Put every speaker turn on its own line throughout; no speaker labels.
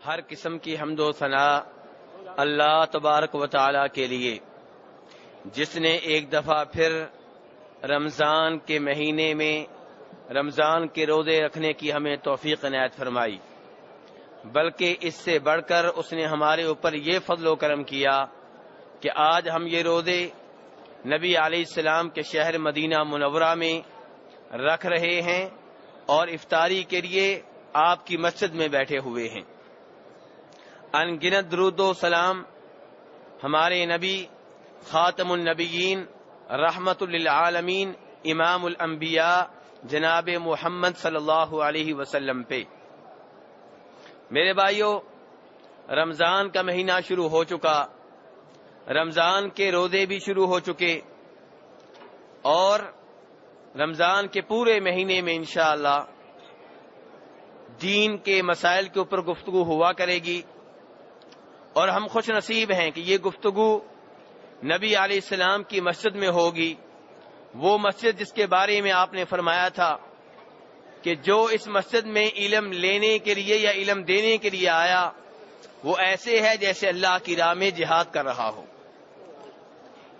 ہر قسم کی حمد و ثنا اللہ تبارک و تعالی کے لیے، جس نے ایک دفعہ پھر رمضان کے مہینے میں رمضان کے روزے رکھنے کی ہمیں توفیق عنایت فرمائی، بلکہ اس سے بڑھ کر اس نے ہمارے اوپر یہ فضل و کرم کیا کہ آج ہم یہ روزے نبی علیہ السلام کے شہر مدینہ منورہ میں رکھ رہے ہیں اور افطاری کے لیے آپ کی مسجد میں بیٹھے ہوئے ہیں۔ ان گنت درود و سلام ہمارے نبی خاتم النبیین رحمت للعالمین امام الانبیاء جناب محمد صلی اللہ علیہ وسلم پہ۔ میرے بھائیو، رمضان کا مہینہ شروع ہو چکا، رمضان کے روزے بھی شروع ہو چکے، اور رمضان کے پورے مہینے میں انشاءاللہ دین کے مسائل کے اوپر گفتگو ہوا کرے گی، اور ہم خوش نصیب ہیں کہ یہ گفتگو نبی علیہ السلام کی مسجد میں ہوگی، وہ مسجد جس کے بارے میں آپ نے فرمایا تھا کہ جو اس مسجد میں علم لینے کے لیے یا علم دینے کے لیے آیا وہ ایسے ہے جیسے اللہ کی راہ میں جہاد کر رہا ہو۔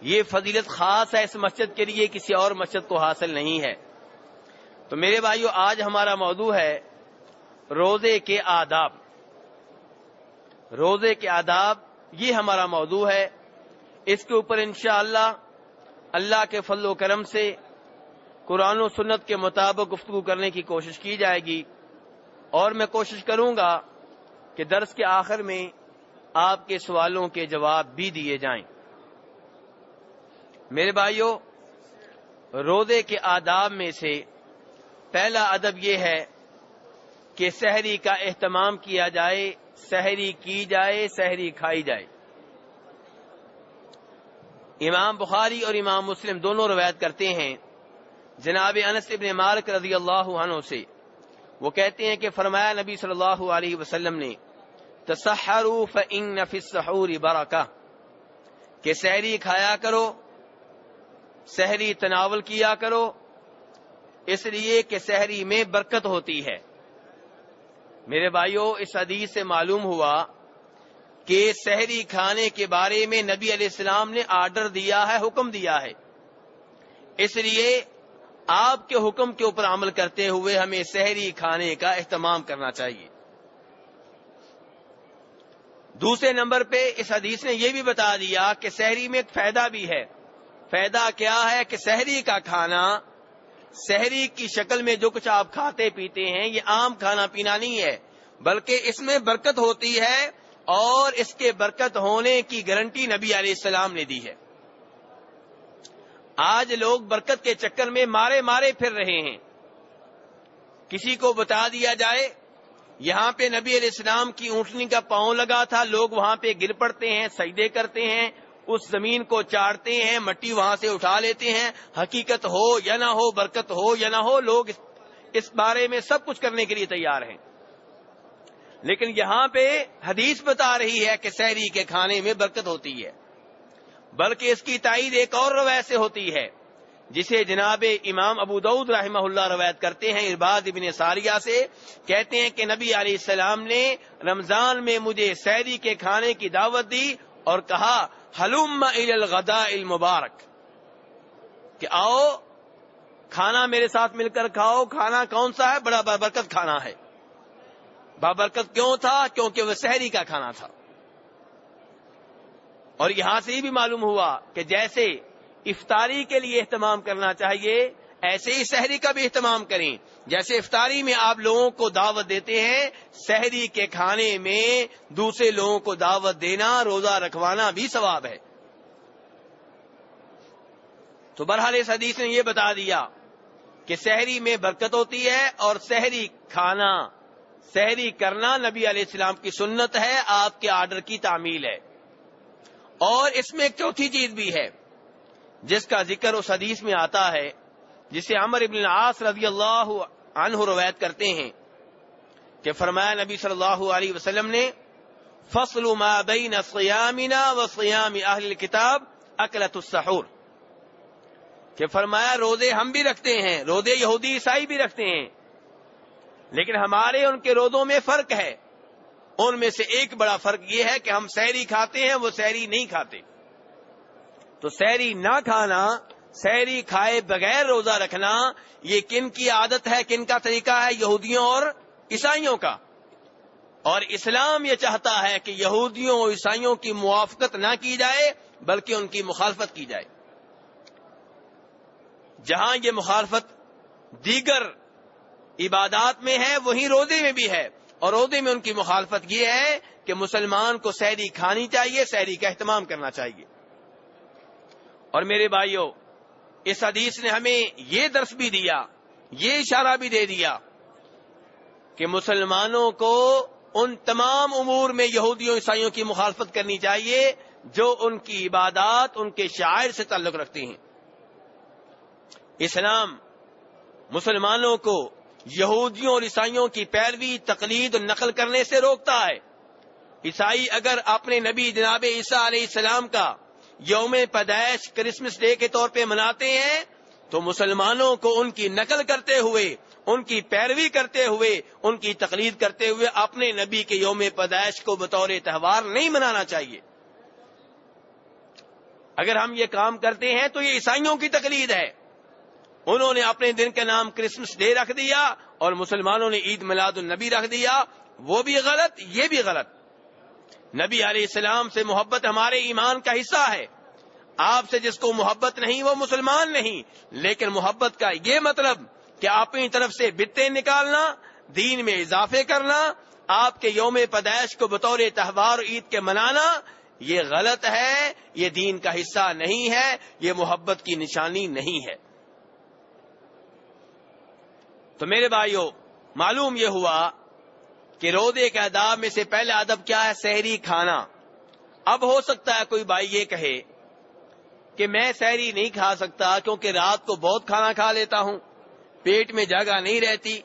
یہ فضیلت خاص ہے اس مسجد کے لیے، کسی اور مسجد کو حاصل نہیں ہے۔ تو میرے بھائیو، آج ہمارا موضوع ہے روزے کے آداب۔ روزے کے آداب یہ ہمارا موضوع ہے۔ اس کے اوپر انشاءاللہ اللہ کے فضل و کرم سے قرآن و سنت کے مطابق گفتگو کرنے کی کوشش کی جائے گی، اور میں کوشش کروں گا کہ درس کے آخر میں آپ کے سوالوں کے جواب بھی دیے جائیں۔ میرے بھائیو، روزے کے آداب میں سے پہلا ادب یہ ہے کہ سحری کا اہتمام کیا جائے، سحری کی جائے، سحری کھائی جائے۔ امام بخاری اور امام مسلم دونوں روایت کرتے ہیں جناب انس ابن مالک رضی اللہ عنہ سے، وہ کہتے ہیں کہ فرمایا نبی صلی اللہ علیہ وسلم نے تسحروا فإن فی السحور برکہ، کہ سحری کھایا کرو، سحری تناول کیا کرو، اس لیے کہ سحری میں برکت ہوتی ہے۔ میرے بھائیو، اس حدیث سے معلوم ہوا کہ سحری کھانے کے بارے میں نبی علیہ السلام نے آرڈر دیا ہے، حکم دیا ہے، اس لیے آپ کے حکم کے اوپر عمل کرتے ہوئے ہمیں سحری کھانے کا اہتمام کرنا چاہیے۔ دوسرے نمبر پہ اس حدیث نے یہ بھی بتا دیا کہ سحری میں ایک فائدہ بھی ہے۔ فائدہ کیا ہے کہ سحری کا کھانا، سحری کی شکل میں جو کچھ آپ کھاتے پیتے ہیں یہ عام کھانا پینا نہیں ہے، بلکہ اس میں برکت ہوتی ہے، اور اس کے برکت ہونے کی گارنٹی نبی علیہ السلام نے دی ہے۔ آج لوگ برکت کے چکر میں مارے مارے پھر رہے ہیں۔ کسی کو بتا دیا جائے یہاں پہ نبی علیہ السلام کی اونٹنی کا پاؤں لگا تھا، لوگ وہاں پہ گر پڑتے ہیں، سجدے کرتے ہیں، اس زمین کو چاٹتے ہیں، مٹی وہاں سے اٹھا لیتے ہیں۔ حقیقت ہو یا نہ ہو، برکت ہو یا نہ ہو، لوگ اس بارے میں سب کچھ کرنے کے لیے تیار ہیں، لیکن یہاں پہ حدیث بتا رہی ہے کہ سحری کے کھانے میں برکت ہوتی ہے، بلکہ اس کی تائید ایک اور روایت سے ہوتی ہے جسے جناب امام ابو داؤد رحمہ اللہ روایت کرتے ہیں ارباد ابن ساریہ سے، کہتے ہیں کہ نبی علیہ السلام نے رمضان میں مجھے سحری کے کھانے کی دعوت دی اور کہا ہلم الی الغداء المبارک، کہ آؤ کھانا میرے ساتھ مل کر کھاؤ۔ کھانا کون سا ہے؟ بڑا بابرکت کھانا ہے۔ بابرکت کیوں تھا؟ کیونکہ وہ سحری کا کھانا تھا۔ اور یہاں سے یہ بھی معلوم ہوا کہ جیسے افطاری کے لیے اہتمام کرنا چاہیے، ایسے ہی سحری کا بھی اہتمام کریں۔ جیسے افطاری میں آپ لوگوں کو دعوت دیتے ہیں، سحری کے کھانے میں دوسرے لوگوں کو دعوت دینا، روزہ رکھوانا بھی ثواب ہے۔ تو بہرحال اس حدیث نے یہ بتا دیا کہ سحری میں برکت ہوتی ہے، اور سحری کھانا، سحری کرنا نبی علیہ السلام کی سنت ہے، آپ کے آرڈر کی تعمیل ہے۔ اور اس میں ایک چوتھی چیز بھی ہے جس کا ذکر اس حدیث میں آتا ہے، جسے عمر ابن العاص رضی اللہ عنہ روایت کرتے ہیں کہ فرمایا نبی صلی اللہ علیہ وسلم نے فصل ما بین صیامنا و صیام اہل الکتاب اکلۃ السحور، کہ فرمایا روزے ہم بھی رکھتے ہیں، روزے یہودی عیسائی بھی رکھتے ہیں، لیکن ہمارے ان کے روزوں میں فرق ہے۔ ان میں سے ایک بڑا فرق یہ ہے کہ ہم سحری کھاتے ہیں، وہ سحری نہیں کھاتے. تو سحری نہ کھانا، سحری کھائے بغیر روزہ رکھنا، یہ کن کی عادت ہے، کن کا طریقہ ہے؟ یہودیوں اور عیسائیوں کا. اور اسلام یہ چاہتا ہے کہ یہودیوں اور عیسائیوں کی موافقت نہ کی جائے بلکہ ان کی مخالفت کی جائے. جہاں یہ مخالفت دیگر عبادات میں ہے وہیں روزے میں بھی ہے، اور روزے میں ان کی مخالفت یہ ہے کہ مسلمان کو سحری کھانی چاہیے، سحری کا اہتمام کرنا چاہیے. اور میرے بھائیوں، اس حدیث نے ہمیں یہ درس بھی دیا، یہ اشارہ بھی دے دیا کہ مسلمانوں کو ان تمام امور میں یہودیوں عیسائیوں کی مخالفت کرنی چاہیے جو ان کی عبادات، ان کے شعائر سے تعلق رکھتے ہیں. اسلام مسلمانوں کو یہودیوں اور عیسائیوں کی پیروی، تقلید اور نقل کرنے سے روکتا ہے. عیسائی اگر اپنے نبی جناب عیسیٰ علیہ السلام کا یوم پیدائش کرسمس ڈے کے طور پہ مناتے ہیں تو مسلمانوں کو ان کی نقل کرتے ہوئے، ان کی پیروی کرتے ہوئے، ان کی تقلید کرتے ہوئے اپنے نبی کے یوم پیدائش کو بطور تہوار نہیں منانا چاہیے. اگر ہم یہ کام کرتے ہیں تو یہ عیسائیوں کی تقلید ہے. انہوں نے اپنے دن کا نام کرسمس ڈے رکھ دیا اور مسلمانوں نے عید میلاد النبی رکھ دیا. وہ بھی غلط، یہ بھی غلط. نبی علیہ السلام سے محبت ہمارے ایمان کا حصہ ہے. آپ سے جس کو محبت نہیں وہ مسلمان نہیں. لیکن محبت کا یہ مطلب کہ اپنی طرف سے بدعتیں نکالنا، دین میں اضافے کرنا، آپ کے یوم پیدائش کو بطور تہوار عید کے منانا، یہ غلط ہے، یہ دین کا حصہ نہیں ہے، یہ محبت کی نشانی نہیں ہے. تو میرے بھائیوں، معلوم یہ ہوا کہ روزے کے آداب میں سے پہلا ادب کیا ہے؟ سحری کھانا. اب ہو سکتا ہے کوئی بھائی یہ کہے کہ میں سحری نہیں کھا سکتا کیونکہ رات کو بہت کھانا کھا لیتا ہوں، پیٹ میں جگہ نہیں رہتی.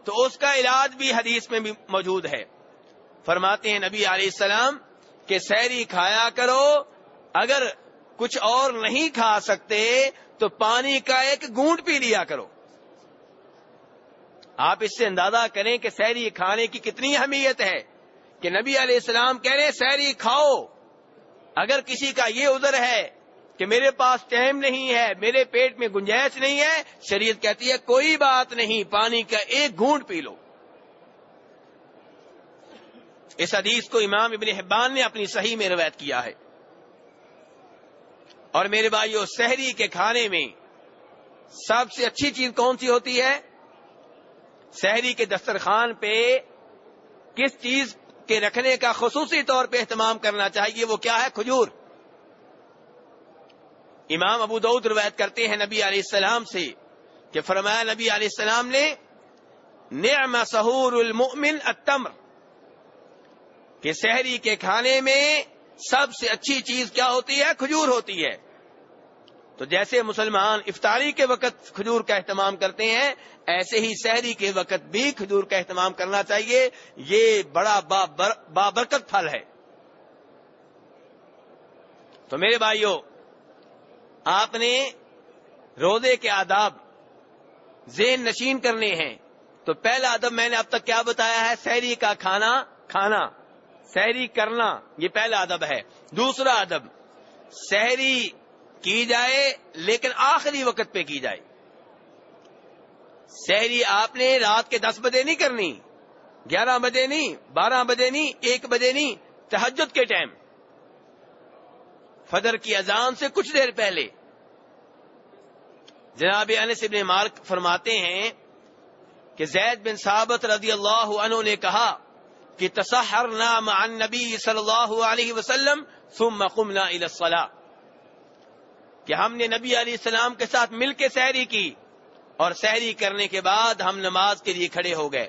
تو اس کا علاج بھی حدیث میں بھی موجود ہے. فرماتے ہیں نبی علیہ السلام کہ سحری کھایا کرو، اگر کچھ اور نہیں کھا سکتے تو پانی کا ایک گھونٹ پی لیا کرو. آپ اس سے اندازہ کریں کہ سحری کھانے کی کتنی اہمیت ہے کہ نبی علیہ السلام کہہ رہے ہیں سحری کھاؤ. اگر کسی کا یہ عذر ہے کہ میرے پاس ٹائم نہیں ہے، میرے پیٹ میں گنجائش نہیں ہے، شریعت کہتی ہے کوئی بات نہیں، پانی کا ایک گھونٹ پی لو. اس حدیث کو امام ابن حبان نے اپنی صحیح میں روایت کیا ہے. اور میرے بھائیو، سحری کے کھانے میں سب سے اچھی چیز کون سی ہوتی ہے؟ سحری کے دسترخوان پہ کس چیز کے رکھنے کا خصوصی طور پہ اہتمام کرنا چاہیے؟ وہ کیا ہے؟ کھجور. امام ابو داؤد روایت کرتے ہیں نبی علیہ السلام سے کہ فرمایا نبی علیہ السلام نے نعم سحور المؤمن التمر، کہ سحری کے کھانے میں سب سے اچھی چیز کیا ہوتی ہے؟ کھجور ہوتی ہے. تو جیسے مسلمان افطاری کے وقت کھجور کا اہتمام کرتے ہیں، ایسے ہی سحری کے وقت بھی کھجور کا اہتمام کرنا چاہیے. یہ بڑا بابرکت پھل ہے. تو میرے بھائیوں، آپ نے روزے کے آداب ذہن نشین کرنے ہیں. تو پہلا ادب میں نے اب تک کیا بتایا ہے؟ سحری کا کھانا، سحری کرنا، یہ پہلا ادب ہے. دوسرا ادب، سحری کی جائے لیکن آخری وقت پہ کی جائے. سحری آپ نے رات کے 10 بجے نہیں کرنی، 11 بجے نہیں، 12 بجے نہیں، 1 بجے نہیں، تہجد کے ٹائم، فجر کی اذان سے کچھ دیر پہلے. جناب انس بن مالک فرماتے ہیں کہ زید بن ثابت رضی اللہ عنہ نے کہا کہ تسحرنا مع النبی صلی اللہ علیہ وسلم ثم قمنا الى الصلاة، کہ ہم نے نبی علیہ السلام کے ساتھ مل کے سحری کی اور سحری کرنے کے بعد ہم نماز کے لیے کھڑے ہو گئے.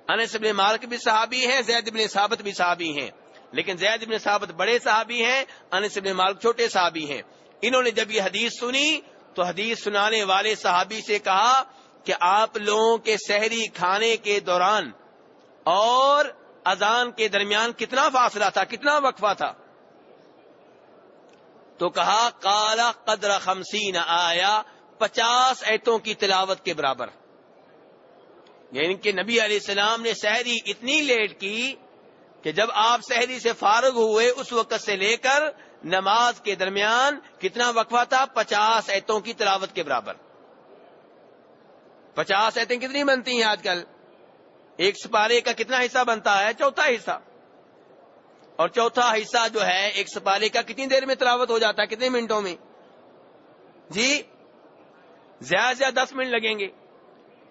انس بن مالک بھی صحابی ہیں، زید بن ثابت بھی صحابی ہیں، لیکن زید بن ثابت بڑے صحابی ہیں، انس بن مالک چھوٹے صحابی ہیں. انہوں نے جب یہ حدیث سنی تو حدیث سنانے والے صحابی سے کہا کہ آپ لوگوں کے سحری کھانے کے دوران اور اذان کے درمیان کتنا فاصلہ تھا، کتنا وقفہ تھا؟ تو کہا قال قدر 50 آیا، 50 آیتوں کی تلاوت کے برابر. یعنی کہ نبی علیہ السلام نے سحری اتنی لیٹ کی کہ جب آپ سحری سے فارغ ہوئے اس وقت سے لے کر نماز کے درمیان کتنا وقفہ تھا؟ 50 آیتوں کی تلاوت کے برابر. 50 آیتیں کتنی بنتی ہیں آج کل؟ ایک سپارے کا کتنا حصہ بنتا ہے؟ چوتھا حصہ. اور چوتھا حصہ جو ہے ایک سپارے کا کتنی دیر میں تلاوت ہو جاتا ہے؟ کتنے منٹوں میں؟ جی زیادہ سے زیادہ 10 منٹ لگیں گے.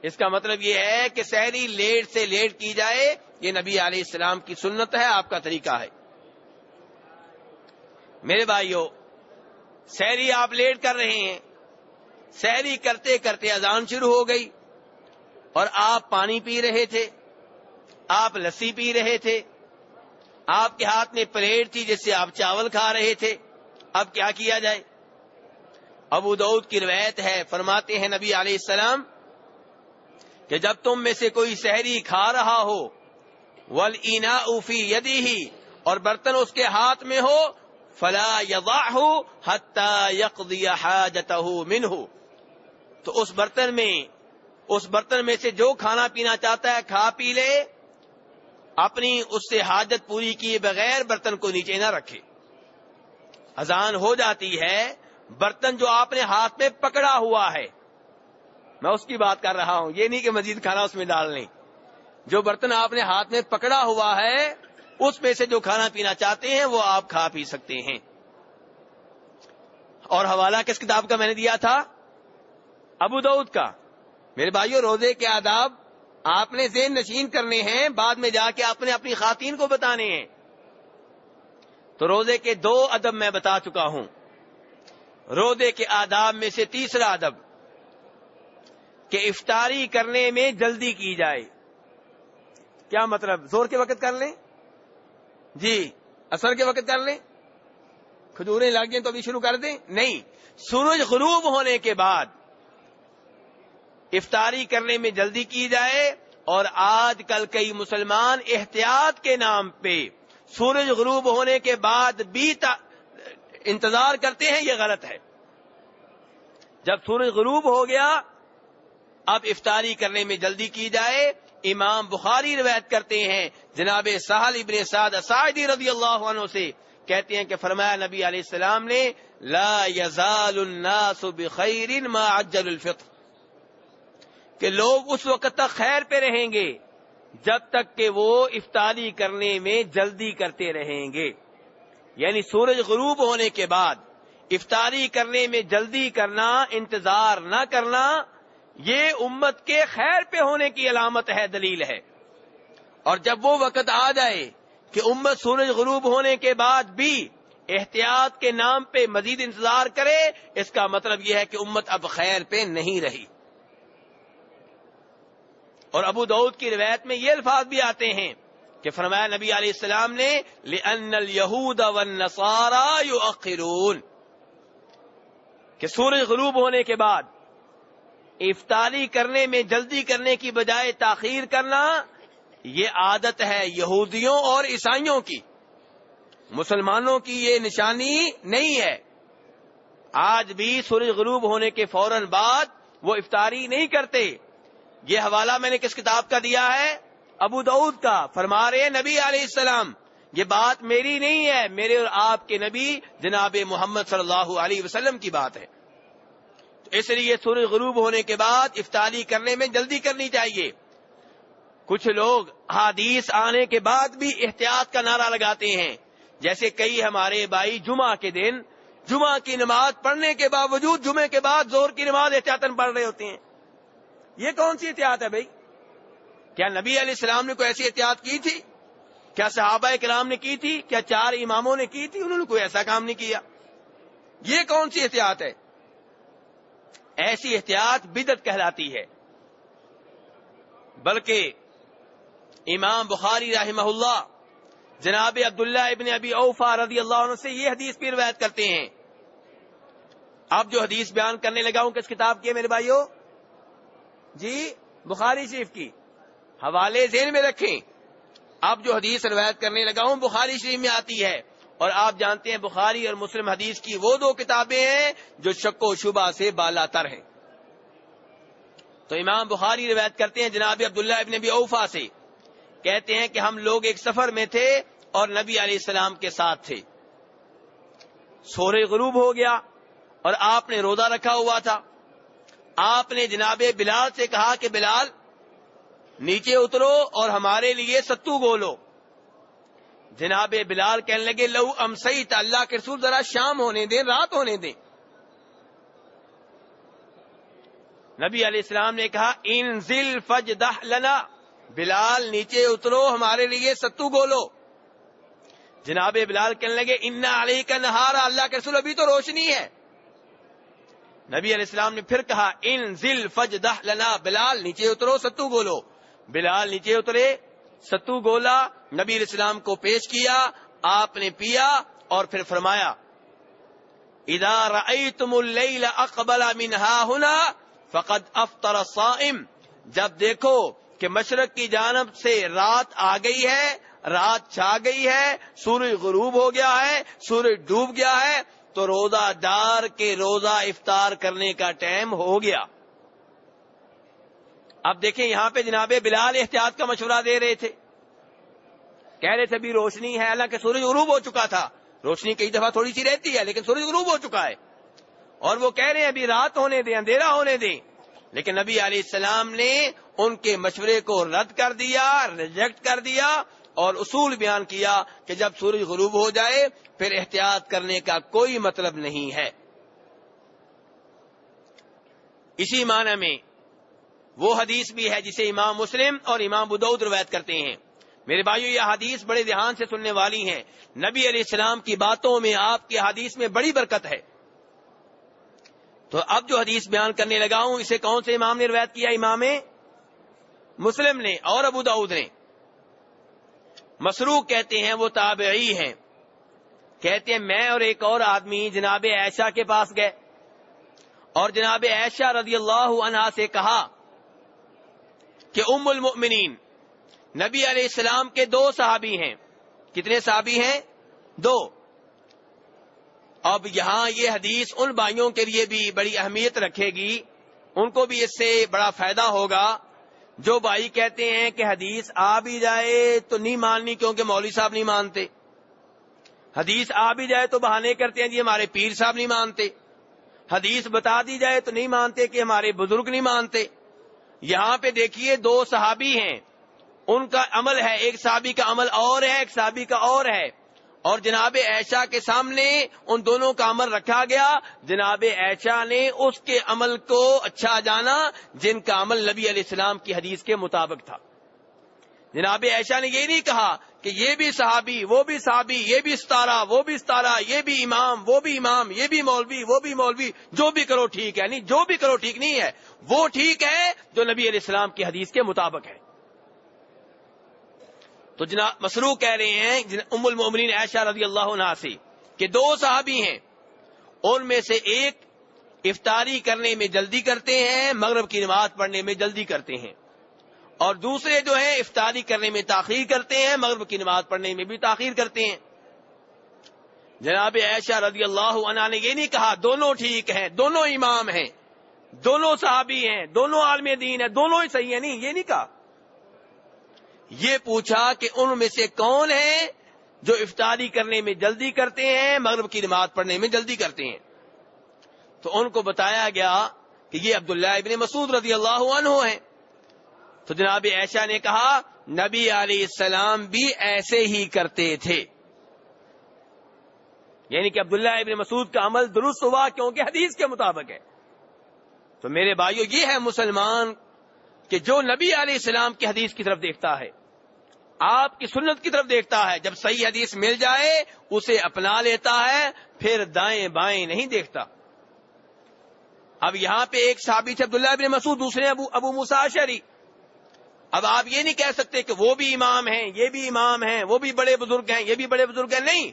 اس کا مطلب یہ ہے کہ سحری لیٹ سے لیٹ کی جائے، یہ نبی علیہ السلام کی سنت ہے، آپ کا طریقہ ہے. میرے بھائیو، سحری آپ لیٹ کر رہے ہیں، سحری کرتے کرتے اذان شروع ہو گئی اور آپ پانی پی رہے تھے، آپ لسی پی رہے تھے، آپ کے ہاتھ میں پلیٹ تھی جس سے آپ چاول کھا رہے تھے. اب کیا کیا جائے؟ ابو داؤد کی روایت ہے، فرماتے ہیں نبی علیہ السلام کہ جب تم میں سے کوئی سحری کھا رہا ہو وَالْإِنَاءُ فِي يَدِهِ، اور برتن اس کے ہاتھ میں ہو، فَلَا يَضَعْهُ حَتَّى يَقْضِيَ حَاجَتَهُ مِنْهُ، تو اس برتن میں سے جو کھانا پینا چاہتا ہے کھا پی لے، اپنی اس سے حاجت پوری کیے بغیر برتن کو نیچے نہ رکھے. اذان ہو جاتی ہے، برتن جو آپ نے ہاتھ میں پکڑا ہوا ہے، میں اس کی بات کر رہا ہوں، یہ نہیں کہ مزید کھانا اس میں ڈال لیں. جو برتن آپ نے ہاتھ میں پکڑا ہوا ہے اس میں سے جو کھانا پینا چاہتے ہیں وہ آپ کھا پی سکتے ہیں. اور حوالہ کس کتاب کا میں نے دیا تھا؟ ابو داؤد کا. میرے بھائیو، روزے کے آداب آپ نے ذہن نشین کرنے ہیں، بعد میں جا کے آپ نے اپنی خواتین کو بتانے ہیں. تو روزے کے 2 ادب میں بتا چکا ہوں. روزے کے آداب میں سے تیسرا ادب کہ افطاری کرنے میں جلدی کی جائے. کیا مطلب؟ زور کے وقت کر لیں؟ جی عصر کے وقت کر لیں؟ کھجوریں لگ جائیں تو ابھی شروع کر دیں؟ نہیں، سورج غروب ہونے کے بعد افطاری کرنے میں جلدی کی جائے. اور آج کل کئی مسلمان احتیاط کے نام پہ سورج غروب ہونے کے بعد بھی انتظار کرتے ہیں، یہ غلط ہے. جب سورج غروب ہو گیا اب افطاری کرنے میں جلدی کی جائے. امام بخاری روایت کرتے ہیں جناب سہل ابن سعد ساعدی رضی اللہ عنہ سے، کہتے ہیں کہ فرمایا نبی علیہ السلام نے لا یزال الناس بخیر ما عجل الفطر، کہ لوگ اس وقت تک خیر پہ رہیں گے جب تک کہ وہ افطاری کرنے میں جلدی کرتے رہیں گے. یعنی سورج غروب ہونے کے بعد افطاری کرنے میں جلدی کرنا، انتظار نہ کرنا، یہ امت کے خیر پہ ہونے کی علامت ہے، دلیل ہے. اور جب وہ وقت آ جائے کہ امت سورج غروب ہونے کے بعد بھی احتیاط کے نام پہ مزید انتظار کرے، اس کا مطلب یہ ہے کہ امت اب خیر پہ نہیں رہی. اور ابو داؤد کی روایت میں یہ الفاظ بھی آتے ہیں کہ فرمایا نبی علیہ السلام نے لِأَنَّ الْيَهُودَ وَالنَّصَارَى يُؤَخِّرُونَ، کہ سورج غروب ہونے کے بعد افطاری کرنے میں جلدی کرنے کی بجائے تاخیر کرنا، یہ عادت ہے یہودیوں اور عیسائیوں کی، مسلمانوں کی یہ نشانی نہیں ہے. آج بھی سورج غروب ہونے کے فوراً بعد وہ افطاری نہیں کرتے. یہ حوالہ میں نے کس کتاب کا دیا ہے؟ ابو داؤد کا. فرما رہے نبی علیہ السلام، یہ بات میری نہیں ہے، میرے اور آپ کے نبی جناب محمد صلی اللہ علیہ وسلم کی بات ہے. اس لیے سورج غروب ہونے کے بعد افطاری کرنے میں جلدی کرنی چاہیے. کچھ لوگ حدیث آنے کے بعد بھی احتیاط کا نعرہ لگاتے ہیں، جیسے کئی ہمارے بھائی جمعہ کے دن جمعہ کی نماز پڑھنے کے باوجود جمعے کے بعد زور کی نماز احتیاطاً پڑھ رہے ہوتے ہیں. یہ کون سی احتیاط ہے بھائی؟ کیا نبی علیہ السلام نے کوئی ایسی احتیاط کی تھی؟ کیا صحابہ کرام نے کی تھی؟ کیا 4 اماموں نے کی تھی؟ انہوں نے کوئی ایسا کام نہیں کیا. یہ کون سی احتیاط ہے؟ ایسی احتیاط بدعت کہلاتی ہے. بلکہ امام بخاری رحمہ اللہ جناب عبداللہ ابن ابی اوفا رضی اللہ عنہ سے یہ حدیث بھی روایت کرتے ہیں. اب جو حدیث بیان کرنے لگا ہوں کس کتاب کی ہے میرے بھائیو؟ جی بخاری شریف کی. حوالے ذہن میں رکھیں. اب جو حدیث روایت کرنے لگا ہوں بخاری شریف میں آتی ہے، اور آپ جانتے ہیں بخاری اور مسلم حدیث کی وہ 2 کتابیں ہیں جو شک و شبہ سے بالا تر ہیں. تو امام بخاری روایت کرتے ہیں جناب عبداللہ ابن ابی اوفا سے کہتے ہیں کہ ہم لوگ ایک سفر میں تھے اور نبی علیہ السلام کے ساتھ تھے. سورج غروب ہو گیا اور آپ نے روزہ رکھا ہوا تھا. آپ نے جناب بلال سے کہا کہ بلال نیچے اترو اور ہمارے لیے ستو گولو. جناب بلال کہنے لگے لو امسیت، اللہ کے رسول ذرا شام ہونے دیں، رات ہونے دیں. نبی علیہ السلام نے کہا انزل فجدح لنا، بلال نیچے اترو ہمارے لیے ستو گولو. جناب بلال کہنے لگے انا علیک نہارا، اللہ کے رسول ابھی تو روشنی ہے. نبی علیہ السلام نے پھر کہا انزل فجدح لنا، بلال نیچے اترو ستو گولو. بلال نیچے اترے، ستو گولا، نبی علیہ السلام کو پیش کیا، آپ نے پیا اور پھر فرمایا اذا رأیتم اللیل اقبل من ہاہنا فقد افطر الصائم، جب دیکھو کہ مشرق کی جانب سے رات آ گئی ہے، رات چھا گئی ہے، سورج غروب ہو گیا ہے، سورج ڈوب گیا ہے، تو روزہ دار کے روزہ افطار کرنے کا ٹائم ہو گیا. اب دیکھیں یہاں پہ جناب بلال احتیاط کا مشورہ دے رہے تھے، کہہ رہے تھے ابھی روشنی ہے، حالانکہ سورج غروب ہو چکا تھا. روشنی کئی دفعہ تھوڑی سی رہتی ہے لیکن سورج غروب ہو چکا ہے، اور وہ کہہ رہے ہیں ابھی رات ہونے دیں، اندھیرا ہونے دیں. لیکن نبی علیہ السلام نے ان کے مشورے کو رد کر دیا، ریجیکٹ کر دیا، اور اصول بیان کیا کہ جب سورج غروب ہو جائے پھر احتیاط کرنے کا کوئی مطلب نہیں ہے. اسی معنی میں وہ حدیث بھی ہے جسے امام مسلم اور امام ابو داؤد روایت کرتے ہیں. میرے بھائیو یہ حدیث بڑے دھیان سے سننے والی ہیں. نبی علیہ السلام کی باتوں میں، آپ کی حدیث میں بڑی برکت ہے. تو اب جو حدیث بیان کرنے لگا ہوں اسے کون سے امام نے روایت کیا؟ امام مسلم نے اور ابو داؤد نے. مسروق کہتے ہیں وہ تابعی ہیں، کہتے ہیں میں اور ایک اور آدمی جناب عائشہ کے پاس گئے اور جناب عائشہ رضی اللہ عنہا سے کہا کہ ام المؤمنین، نبی علیہ السلام کے 2 صحابی ہیں. کتنے صحابی ہیں؟ 2. اب یہاں یہ حدیث ان بھائیوں کے لیے بھی بڑی اہمیت رکھے گی، ان کو بھی اس سے بڑا فائدہ ہوگا جو بھائی کہتے ہیں کہ حدیث آ بھی جائے تو نہیں ماننی کیونکہ مولوی صاحب نہیں مانتے، حدیث آ بھی جائے تو بہانے کرتے ہیں جی ہمارے پیر صاحب نہیں مانتے، حدیث بتا دی جائے تو نہیں مانتے کہ ہمارے بزرگ نہیں مانتے. یہاں پہ دیکھیے 2 صحابی ہیں، ان کا عمل ہے، ایک صحابی کا عمل اور ہے، ایک صحابی کا اور ہے، اور جناب عائشہ کے سامنے ان دونوں کا عمل رکھا گیا. جناب عائشہ نے اس کے عمل کو اچھا جانا جن کا عمل نبی علیہ السلام کی حدیث کے مطابق تھا. جناب عائشہ نے یہ نہیں کہا کہ یہ بھی صحابی، وہ بھی صحابی، یہ بھی ستارہ، وہ بھی ستارہ، یہ بھی امام، وہ بھی امام، یہ بھی مولوی، وہ بھی مولوی، جو بھی کرو ٹھیک ہے. نہیں، جو بھی کرو ٹھیک نہیں ہے، وہ ٹھیک ہے جو نبی علیہ السلام کی حدیث کے مطابق ہے. تو جناب مسروق کہہ رہے ہیں ام المؤمنین عائشہ رضی اللہ عنہا سے کہ 2 صحابی ہیں، ان میں سے ایک افطاری کرنے میں جلدی کرتے ہیں، مغرب کی نماز پڑھنے میں جلدی کرتے ہیں، اور دوسرے جو ہیں افطاری کرنے میں تاخیر کرتے ہیں، مغرب کی نماز پڑھنے میں بھی تاخیر کرتے ہیں. جناب عائشہ رضی اللہ عنہا نے یہ نہیں کہا دونوں ٹھیک ہیں، دونوں امام ہیں، دونوں صحابی ہیں، دونوں عالم دین ہیں، دونوں ہی صحیح ہیں، نہیں، یہ نہیں کہا. یہ پوچھا کہ ان میں سے کون ہیں جو افطاری کرنے میں جلدی کرتے ہیں، مغرب کی نماز پڑھنے میں جلدی کرتے ہیں. تو ان کو بتایا گیا کہ یہ عبداللہ ابن مسعود رضی اللہ عنہ ہیں. تو جناب عائشہ نے کہا نبی علیہ السلام بھی ایسے ہی کرتے تھے، یعنی کہ عبداللہ ابن مسعود کا عمل درست ہوا کیونکہ حدیث کے مطابق ہے. تو میرے بھائیو یہ ہے مسلمان کہ جو نبی علیہ السلام کی حدیث کی طرف دیکھتا ہے، آپ کی سنت کی طرف دیکھتا ہے، جب صحیح حدیث مل جائے اسے اپنا لیتا ہے، پھر دائیں بائیں نہیں دیکھتا. اب یہاں پہ ایک صحابی تھے عبداللہ ابن مسعود، دوسرے ابو موسیٰ اشعری. اب آپ یہ نہیں کہہ سکتے کہ وہ بھی امام ہیں، یہ بھی امام ہیں، وہ بھی بڑے بزرگ ہیں، یہ بھی بڑے بزرگ ہیں. نہیں،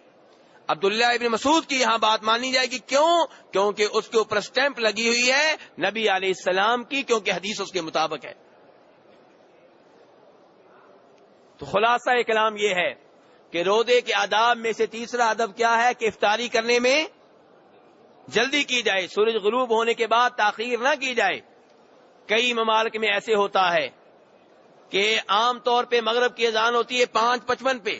عبداللہ ابن مسعود کی یہاں بات مانی جائے گی. کیوں؟ کیونکہ اس کے اوپر سٹیمپ لگی ہوئی ہے نبی علیہ السلام کی، کیونکہ حدیث اس کے مطابق ہے. تو خلاصہ کلام یہ ہے کہ روزے کے آداب میں سے تیسرا ادب کیا ہے کہ افطاری کرنے میں جلدی کی جائے، سورج غروب ہونے کے بعد تاخیر نہ کی جائے. کئی ممالک میں ایسے ہوتا ہے کہ عام طور پہ مغرب کی اذان ہوتی ہے 5:55 پہ،